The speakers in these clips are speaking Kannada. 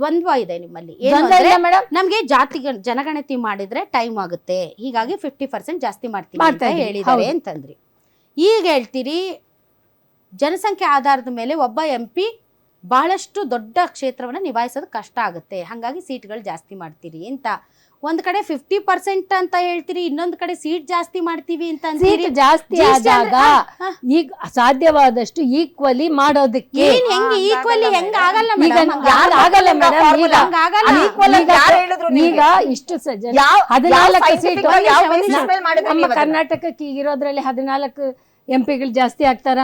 ದ್ವಂದ್ವ ಇದೆ ನಿಮ್ಮಲ್ಲಿ. ನಮ್ಗೆ ಜಾತಿ ಜನಗಣತಿ ಮಾಡಿದ್ರೆ ಟೈಮ್ ಆಗುತ್ತೆ, ಹೀಗಾಗಿ 50% ಜಾಸ್ತಿ ಮಾಡ್ತೀವಿ ಅಂತ ಹೇಳಿದ್ದಾರೆ ಅಂತಂದ್ರಿ. ಈಗ ಹೇಳ್ತೀರಿ ಜನಸಂಖ್ಯೆ ಆಧಾರದ ಮೇಲೆ ಒಬ್ಬ MP ಬಹಳಷ್ಟು ದೊಡ್ಡ ಕ್ಷೇತ್ರವನ್ನ ನಿಭಾಯಿಸೋದು ಕಷ್ಟ ಆಗುತ್ತೆ, ಹಾಗಾಗಿ ಸೀಟ್ಗಳು ಜಾಸ್ತಿ ಮಾಡ್ತೀರಿ ಅಂತ. ಒಂದ್ ಕಡೆ 50% ಅಂತ ಹೇಳ್ತೀರಿ, ಇನ್ನೊಂದ್ ಕಡೆ ಸೀಟ್ ಜಾಸ್ತಿ ಮಾಡ್ತೀವಿ ಅಂತ ಅಂತೀರಿ. ಜಾಸ್ತಿ ಆದಾಗ ಈಗ ಸಾಧ್ಯವಾದಷ್ಟು ಈಕ್ವಲಿ ಮಾಡೋದಕ್ಕೆ ಈಕ್ವಲಿ ಹೆಂಗ ಆಗಲ್ಲ ಈಗ ಇಷ್ಟು 14 ಸೀಟ್ ನಮ್ಮ ಕರ್ನಾಟಕಕ್ಕೆ ಇರೋದ್ರಲ್ಲಿ 14 MP ಜಾಸ್ತಿ ಆಗ್ತಾರ?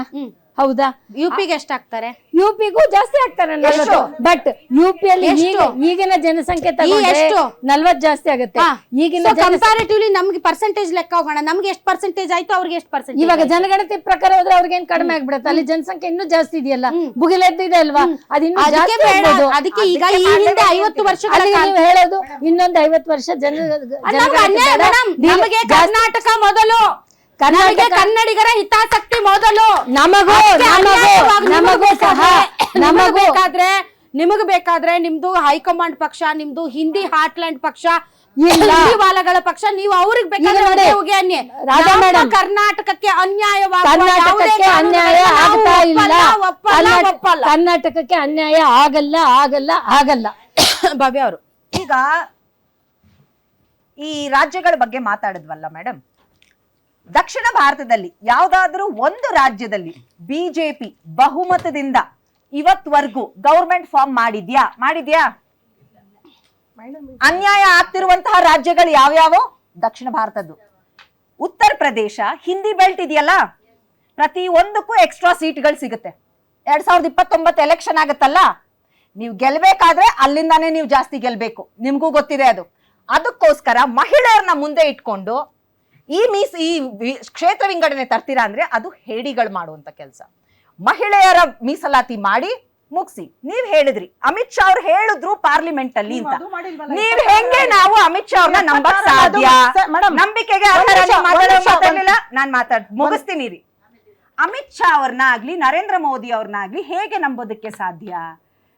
ಹೌದಾ? ಯುಪಿಗೆ ಎಷ್ಟು ಆಗ್ತಾರೆ? ಯುಪಿಗೂ ಜಾಸ್ತಿ ಆಗ್ತಾರೆ, ಬಟ್ ಯುಪಿಯಲ್ಲಿ ಈಗಿನ ಜನಸಂಖ್ಯೆ ಎಷ್ಟು 40 ಜಾಸ್ತಿ ಆಗುತ್ತೆ. ಈಗಿನ ಕಂಪ್ಯಾರಿಟಿವ್ಲಿ ನಮ್ಗೆ ಪರ್ಸೆಂಟೇಜ್ ಲೆಕ್ಕ ಹೋಗೋಣ, ನಮ್ಗೆ ಎಷ್ಟು ಪರ್ಸೆಂಟೇಜ್ ಆಯ್ತು, ಅವ್ರಿಗೆ ಎಷ್ಟು ಪರ್ಸೆಂಟ್. ಇವಾಗ ಜನಗಣತಿ ಪ್ರಕಾರ ಹೋದ್ರೆ ಅವ್ರಿಗೆ ಏನ್ ಕಡಿಮೆ ಆಗ್ಬಿಡುತ್ತೆ, ಅಲ್ಲಿ ಜನಸಂಖ್ಯೆ ಇನ್ನೂ ಜಾಸ್ತಿ ಇದೆಯಲ್ಲ, ಭುಗಿಲೆದ್ದಿದೆ ಅಲ್ವಾ, ಅದಿನ್ನೂ ಅದಕ್ಕೆ ಈಗ ಈ ಹಿಂದೆ 50 ವರ್ಷ ನೀವು ಹೇಳೋದು ಇನ್ನೊಂದು 50 ವರ್ಷ ನಮಗೆ ಕರ್ನಾಟಕ ಮೊದಲು, ಕನ್ನಡಿಗರ ಹಿತಾಸಕ್ತಿ ಮೊದಲು. ನಿಮಗ್ ಬೇಕಾದ್ರೆ ನಿಮ್ದು ಹೈಕಮಾಂಡ್ ಪಕ್ಷ, ನಿಮ್ದು ಹಿಂದಿ ಹಾರ್ಟ್ಲ್ಯಾಂಡ್ ಪಕ್ಷ, ವಾಲಗಳ ಪಕ್ಷ, ನೀವು ಅವ್ರಿಗೆ ಬೇಕಾದ್ರೆ ಕರ್ನಾಟಕಕ್ಕೆ ಕರ್ನಾಟಕಕ್ಕೆ ಅನ್ಯಾಯ ಆಗ್ತಾ ಇಲ್ಲ, ಕರ್ನಾಟಕಕ್ಕೆ ಅನ್ಯಾಯ ಆಗಲ್ಲ ಆಗಲ್ಲ ಆಗಲ್ಲ. ಭವ್ಯ ಅವರು ಈಗ ಈ ರಾಜ್ಯಗಳ ಬಗ್ಗೆ ಮಾತಾಡಿದ್ವಲ್ಲ ಮೇಡಮ್, ದಕ್ಷಿಣ ಭಾರತದಲ್ಲಿ ಯಾವ್ದಾದ್ರೂ ಒಂದು ರಾಜ್ಯದಲ್ಲಿ ಬಿಜೆಪಿ ಬಹುಮತದಿಂದ ಇವತ್ವರೆಗೂ ಗವರ್ಮೆಂಟ್ ಫಾರ್ಮ್ ಮಾಡಿದ್ಯಾ? ಅನ್ಯಾಯ ಆಗ್ತಿರುವಂತಹ ರಾಜ್ಯಗಳು ಯಾವ್ಯಾವೋ ದಕ್ಷಿಣ ಭಾರತದ್ದು. ಉತ್ತರ ಪ್ರದೇಶ ಹಿಂದಿ ಬೆಲ್ಟ್ ಇದೆಯಲ್ಲ, ಪ್ರತಿ ಒಂದಕ್ಕೂ ಎಕ್ಸ್ಟ್ರಾ ಸೀಟ್ಗಳು ಸಿಗುತ್ತೆ. 2029 ಎಲೆಕ್ಷನ್ ಆಗತ್ತಲ್ಲ, ನೀವು ಗೆಲ್ಬೇಕಾದ್ರೆ ಅಲ್ಲಿಂದಾನೇ ನೀವು ಜಾಸ್ತಿ ಗೆಲ್ಬೇಕು, ನಿಮ್ಗೂ ಗೊತ್ತಿದೆ ಅದು. ಅದಕ್ಕೋಸ್ಕರ ಮಹಿಳೆಯರನ್ನ ಮುಂದೆ ಇಟ್ಕೊಂಡು ಈ ಕ್ಷೇತ್ರ ವಿಂಗಡಣೆ ತರ್ತೀರಾ ಅಂದ್ರೆ ಅದು ಹೇಡಿಗಳು ಮಾಡುವಂತ ಕೆಲಸ. ಮಹಿಳೆಯರ ಮೀಸಲಾತಿ ಮಾಡಿ ಮುಗಿಸಿ. ನೀವ್ ಹೇಳಿದ್ರಿ ಅಮಿತ್ ಶಾ ಅವ್ರು ಹೇಳಿದ್ರು ಪಾರ್ಲಿಮೆಂಟ್ ಅಲ್ಲಿ ಅಂತ, ನೀವ್ ಹೆಂಗೆ ನಾವು ಅಮಿತ್ ಶಾ ಅವ್ರನ್ನ ನಂಬಕ್ ಸಾಧ್ಯ? ನಂಬಿಕೆಗೆ ನಾನ್ ಮುಗಿಸ್ತೀನಿ ರೀ. ಅಮಿತ್ ಶಾ ಅವ್ರನ್ನ ಆಗ್ಲಿ ನರೇಂದ್ರ ಮೋದಿ ಅವ್ರನ್ನ ಆಗ್ಲಿ ಹೇಗೆ ನಂಬೋದಕ್ಕೆ ಸಾಧ್ಯ?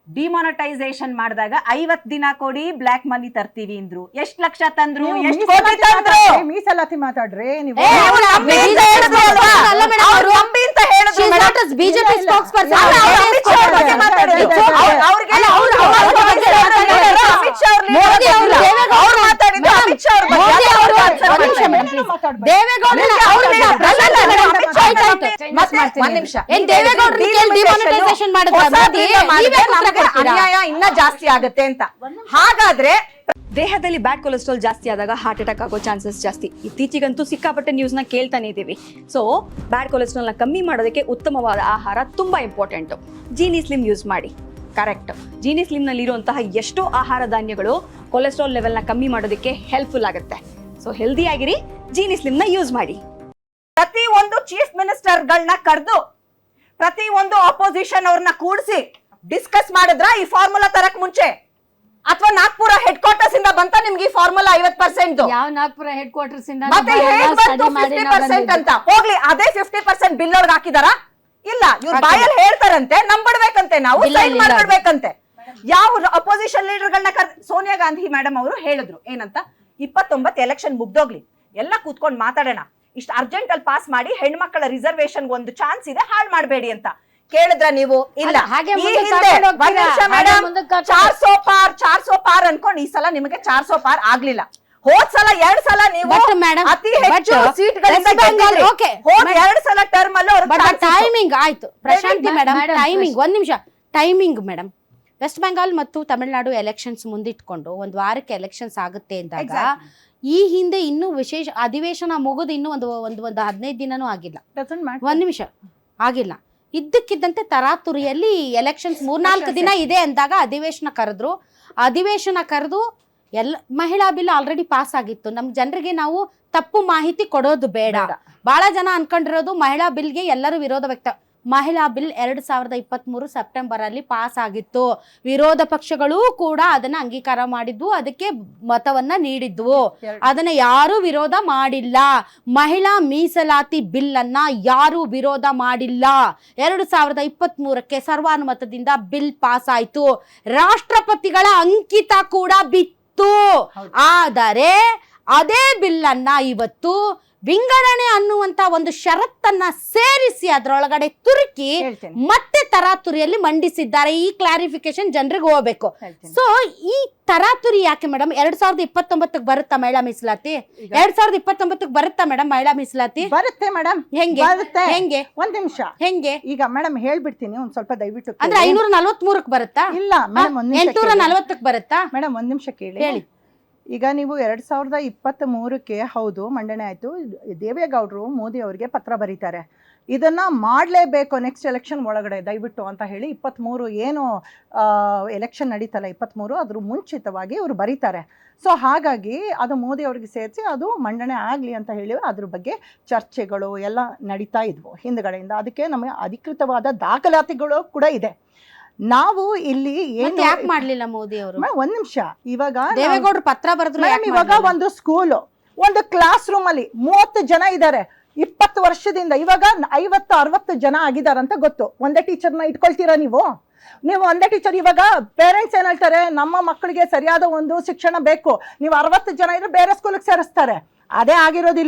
ಡಿಮಾನಿಟೈಸೇಷನ್ ಮಾಡಿದಾಗ 50 ದಿನ ಕೊಡಿ ಬ್ಲಾಕ್ ಮನಿ ತರ್ತೀವಿ ಅಂದ್ರು, ಎಷ್ಟ್ ಲಕ್ಷ ತಂದ್ರು, ಎಷ್ಟು ಕೋಟಿ ತಂದ್ರು? ಮೀಸಲಾತಿ ಮಾತಾಡ್ರಿ ನೀವು. ಅನ್ಯಾಯ ಇನ್ನ ಜಾಸ್ತಿ ಆಗುತ್ತೆ ಅಂತ. ಹಾಗಾದ್ರೆ ದೇಹದಲ್ಲಿ ಬ್ಯಾಡ್ ಕೊಲೆಸ್ಟ್ರಾಲ್ ಜಾಸ್ತಿ ಆದಾಗ ಹಾರ್ಟ್ ಅಟ್ಯಾಕ್ ಆಗೋ ಚಾನ್ಸಸ್ ಜಾಸ್ತಿ. ಇತ್ತೀಚೆಗಂತೂ ಸಿಕ್ಕಾಪಟ್ಟೆ ನ್ಯೂಸ್ನ ಕೇಳ್ತಾನೆ ಇದ್ದೀವಿ. ಸೊ ಬ್ಯಾಡ್ ಕೊಲೆಸ್ಟ್ರಾಲ್ನ ಕಮ್ಮಿ ಮಾಡೋದಕ್ಕೆ ಉತ್ತಮವಾದ ಆಹಾರ ತುಂಬಾ ಇಂಪಾರ್ಟೆಂಟು. ಜೀನಿ ಸ್ಲಿಮ್ ಯೂಸ್ ಮಾಡಿ. ಕರೆಕ್ಟ್, ಜೀನಿ ಸ್ಲಿಮ್ನಲ್ಲಿರುವಂತಹ ಎಷ್ಟೋ ಆಹಾರ ಧಾನ್ಯಗಳು ಕೊಲೆಸ್ಟ್ರಾಲ್ ಲೆವೆಲ್ನ ಕಮ್ಮಿ ಮಾಡೋದಕ್ಕೆ ಹೆಲ್ಪ್ಫುಲ್ ಆಗುತ್ತೆ. ಸೊ ಹೆಲ್ದಿ ಆಗಿರಿ, ಜೀನಿ ಸ್ಲಿಮ್ನ ಯೂಸ್ ಮಾಡಿ. ಪ್ರತಿ ಒಂದು ಚೀಫ್ ಮಿನಿಸ್ಟರ್ಗಳನ್ನ ಕರೆದು ಪ್ರತಿ ಒಂದು ಅಪೋಸಿಷನ್ ಅವ್ರನ್ನ ಕೂಡಿಸಿ ಡಿಸ್ಕಸ್ ಮಾಡಿದ್ರ ಈ ಫಾರ್ಮುಲಾ ತರಕ್ ಮುಂಚೆ? ಅಥವಾ ನಾಗ್ಪುರ ಹೆಡ್ ಕ್ವಾರ್ಟರ್ಸ್ ಇಂದ ಬಂತ ನಿಮ್ಗೆ ಈ ಫಾರ್ಮುಲಾ 50%? ಯಾವ ನಾಗ್ಪುರ ಹೆಡ್ ಕ್ವಾರ್ಟರ್ಸ್ ಇಂದ ಮತ್ತೆ 50% ಅಂತ ಹೋಗ್ಲಿ, ಅದೇ 50% ಬಿಲ್ ಒಳಗೆ ಹಾಕಿದಾರ? ಇಲ್ಲ, ಇವ್ರು ಬಾಯಲ್ಲಿ ಹೇಳ್ತಾರಂತೆ, ನಂಬಿಡ್ಬೇಕಂತೆ, ನಾವು ಸೈನ್ ಮಾಡ್ಬಿಡ್ಬೇಕಂತೆ. ಯಾವ ಅಪೋಸಿಷನ್ ಲೀಡರ್ಗಳನ್ನ ಸೋನಿಯಾ ಗಾಂಧಿ ಮೇಡಮ್ ಅವರು ಹೇಳಿದ್ರು ಏನಂತ, 29 ಎಲೆಕ್ಷನ್ ಮುಗ್ದೋಗ್ಲಿ, ಎಲ್ಲ ಕೂತ್ಕೊಂಡು ಮಾತಾಡೋಣ, ಇಷ್ಟು ಅರ್ಜೆಂಟ್ ಅಲ್ಲಿ ಪಾಸ್ ಮಾಡಿ ಹೆಣ್ಮಕ್ಳ ರಿಸರ್ವೇಶನ್ ಒಂದು ಚಾನ್ಸ್ ಇದೆ, ಹಾಳು ಮಾಡಬೇಡಿ ಅಂತ ಕೇಳಿದ್ರ ನೀವು? ಇಲ್ಲ. ಈ ಹಿಂದೆ 400 ಪಾರ್ ಅನ್ಕೊಂಡು ಈ ಸಲ ನಿಮಗೆ 400 ಪಾರ್ ಆಗ್ಲಿಲ್ಲ. ಹೋದ್ ಸಲ 2 ಸಲ ನೀವು ಅತಿ ಹೆಚ್ಚು ಸೀಟ್ಗಳಿಂದ ಗೆದ್ದಿದ್ರಿ. ಹೋದ್ 2 ಸಲ ಟರ್ಮ್ ಅಲ್ಲಿ ಟೈಮಿಂಗ್ ಆಯ್ತು. ಪ್ರಶಾಂತಿ ಮೇಡಮ್, ಟೈಮಿಂಗ್ ಒಂದ್ ನಿಮಿಷ. ಟೈಮಿಂಗ್ ಮೇಡಮ್, ವೆಸ್ಟ್ ಬೆಂಗಾಲ್ ಮತ್ತು ತಮಿಳುನಾಡು ಎಲೆಕ್ಷನ್ಸ್ ಮುಂದಿಟ್ಕೊಂಡು ಒಂದ್ ವಾರಕ್ಕೆ ಎಲೆಕ್ಷನ್ಸ್ ಆಗುತ್ತೆ ಅಂದಾಗ ಈ ಹಿಂದೆ ಇನ್ನೂ ವಿಶೇಷ ಅಧಿವೇಶನ ಮುಗಿದು ಇನ್ನೂ ಒಂದು 15 ದಿನನೂ ಆಗಿಲ್ಲ. ಒಂದ್ ನಿಮಿಷ ಆಗಿಲ್ಲ. ಇದ್ದಕ್ಕಿದ್ದಂತೆ ತರಾತುರಿಯಲ್ಲಿ ಎಲೆಕ್ಷನ್ಸ್ 3-4 ದಿನ ಇದೆ ಅಂದಾಗ ಅಧಿವೇಶನ ಕರೆದು ಎಲ್ಲ ಮಹಿಳಾ ಬಿಲ್ ಆಲ್ರೆಡಿ ಪಾಸ್ ಆಗಿತ್ತು. ನಮ್ ಜನರಿಗೆ ನಾವು ತಪ್ಪು ಮಾಹಿತಿ ಕೊಡೋದು ಬೇಡ. ಬಹಳ ಜನ ಅನ್ಕೊಂಡಿರೋದು ಮಹಿಳಾ ಬಿಲ್ಗೆ ಎಲ್ಲರೂ ವಿರೋಧ ವ್ಯಕ್ತ ಮಹಿಳಾ ಬಿಲ್ 2023 ಸೆಪ್ಟೆಂಬರ್ ಅಲ್ಲಿ ಪಾಸ್ ಆಗಿತ್ತು. ವಿರೋಧ ಪಕ್ಷಗಳೂ ಕೂಡ ಅದನ್ನ ಅಂಗೀಕಾರ ಮಾಡಿದ್ವು, ಅದಕ್ಕೆ ಮತವನ್ನ ನೀಡಿದ್ವು. ಅದನ್ನ ಯಾರು ವಿರೋಧ ಮಾಡಿಲ್ಲ. ಮಹಿಳಾ ಮೀಸಲಾತಿ ಬಿಲ್ ಅನ್ನ ಯಾರು ವಿರೋಧ ಮಾಡಿಲ್ಲ. 2023ಕ್ಕೆ ಸರ್ವಾನುಮತದಿಂದ ಬಿಲ್ ಪಾಸ್ ಆಯ್ತು. ರಾಷ್ಟ್ರಪತಿಗಳ ಅಂಕಿತ ಕೂಡ ಬಿತ್ತು. ಆದರೆ ಅದೇ ಬಿಲ್ ಅನ್ನ ಇವತ್ತು ವಿಂಗಡಣೆ ಅನ್ನುವಂತ ಒಂದು ಷರತ್ತನ್ನ ಸೇರಿಸಿ ಅದರೊಳಗಡೆ ತುರುಕಿ ಮತ್ತೆ ತರಾತುರಿಯಲ್ಲಿ ಮಂಡಿಸಿದ್ದಾರೆ. ಈ ಕ್ಲಾರಿಫಿಕೇಶನ್ ಜನರಿಗೆ ಹೋಗ್ಬೇಕು. ಸೊ ಈ ತರಾತುರಿ ಯಾಕೆ ಮೇಡಮ್? 2029ಕ್ಕೆ ಬರುತ್ತಾ ಮಹಿಳಾ ಮೀಸಲಾತಿ? 2029ಕ್ಕೆ ಬರುತ್ತಾ ಮೇಡಮ್ ಮಹಿಳಾ ಮೀಸಲಾತಿ? ಬರುತ್ತೆ ಮೇಡಮ್. ಹೆಂಗೆ ಹೆಂಗೆ? ಒಂದ್ ನಿಮಿಷ ಹೆಂಗೆ? ಈಗ ಮೇಡಮ್ ಹೇಳ್ಬಿಡ್ತೀನಿ, ಒಂದ್ ಸ್ವಲ್ಪ ದಯವಿಟ್ಟು ಅಂದ್ರೆ 543ಕ್ಕೆ ಬರುತ್ತಾ? ಇಲ್ಲ ಮೇಡಮ್, 840ಕ್ಕೆ ಬರುತ್ತಾ? ಮೇಡಮ್ ಒಂದ್ ನಿಮಿಷ ಕೇಳಿ. ಹೇಳಿ. ಈಗ ನೀವು 2023ಕ್ಕೆ ಹೌದು ಮಂಡನೆ ಆಯ್ತು. ದೇವೇಗೌಡರು ಮೋದಿ ಅವರಿಗೆ ಪತ್ರ ಬರೀತಾರೆ, ಇದನ್ನ ಮಾಡಲೇಬೇಕು ನೆಕ್ಸ್ಟ್ ಎಲೆಕ್ಷನ್ ಒಳಗಡೆ ದಯವಿಟ್ಟು ಅಂತ ಹೇಳಿ. 23 ಏನು ಎಲೆಕ್ಷನ್ ನಡೀತಲ್ಲ 23, ಅದ್ರ ಮುಂಚಿತವಾಗಿ ಅವರು ಬರೀತಾರೆ. ಸೊ ಹಾಗಾಗಿ ಅದು ಮೋದಿ ಅವ್ರಿಗೆ ಸೇರಿಸಿ ಅದು ಮಂಡನೆ ಆಗಲಿ ಅಂತ ಹೇಳಿ ಅದ್ರ ಬಗ್ಗೆ ಚರ್ಚೆಗಳು ಎಲ್ಲ ನಡೀತಾ ಇದ್ವು ಹಿಂದ್ಗಡೆಯಿಂದ. ಅದಕ್ಕೆ ನಮಗೆ ಅಧಿಕೃತವಾದ ದಾಖಲಾತಿಗಳು ಕೂಡ ಇದೆ. ನಾವು ಇಲ್ಲಿ ಏನು ಯಾಕೆ ಮಾಡ್ಲಿಲ್ಲ ಮೋದಿ ಅವರು? ಒಂದ್ ನಿಮಿಷ, ಇವಾಗ ದೇವೇಗೌಡರು ಪತ್ರ ಬರೆದ್ರು. ಇವಾಗ ಒಂದು ಸ್ಕೂಲು, ಒಂದು ಕ್ಲಾಸ್ ರೂಮ್ ಅಲ್ಲಿ 30 ಜನ ಇದ್ದಾರೆ 20 ವರ್ಷದಿಂದ. ಇವಾಗ 50-60 ಜನ ಆಗಿದಾರಂತ ಗೊತ್ತು. ಒಂದೇ ಟೀಚರ್ನ ಇಟ್ಕೊಳ್ತೀರಾ ನೀವು ಒಂದೇ ಟೀಚರ್? ಇವಾಗ ಪೇರೆಂಟ್ಸ್ ಏನ್ ಹೇಳ್ತಾರೆ, ನಮ್ಮ ಮಕ್ಕಳಿಗೆ ಸರಿಯಾದ ಒಂದು ಶಿಕ್ಷಣ ಬೇಕು, ನೀವು 60 ಜನ ಇದ್ರೆ ಬೇರೆ ಸ್ಕೂಲಿಗೆ ಸೇರಿಸ್ತಾರೆ. ಅದೇ ಆಗಿರೋದಿಲ್ಲ.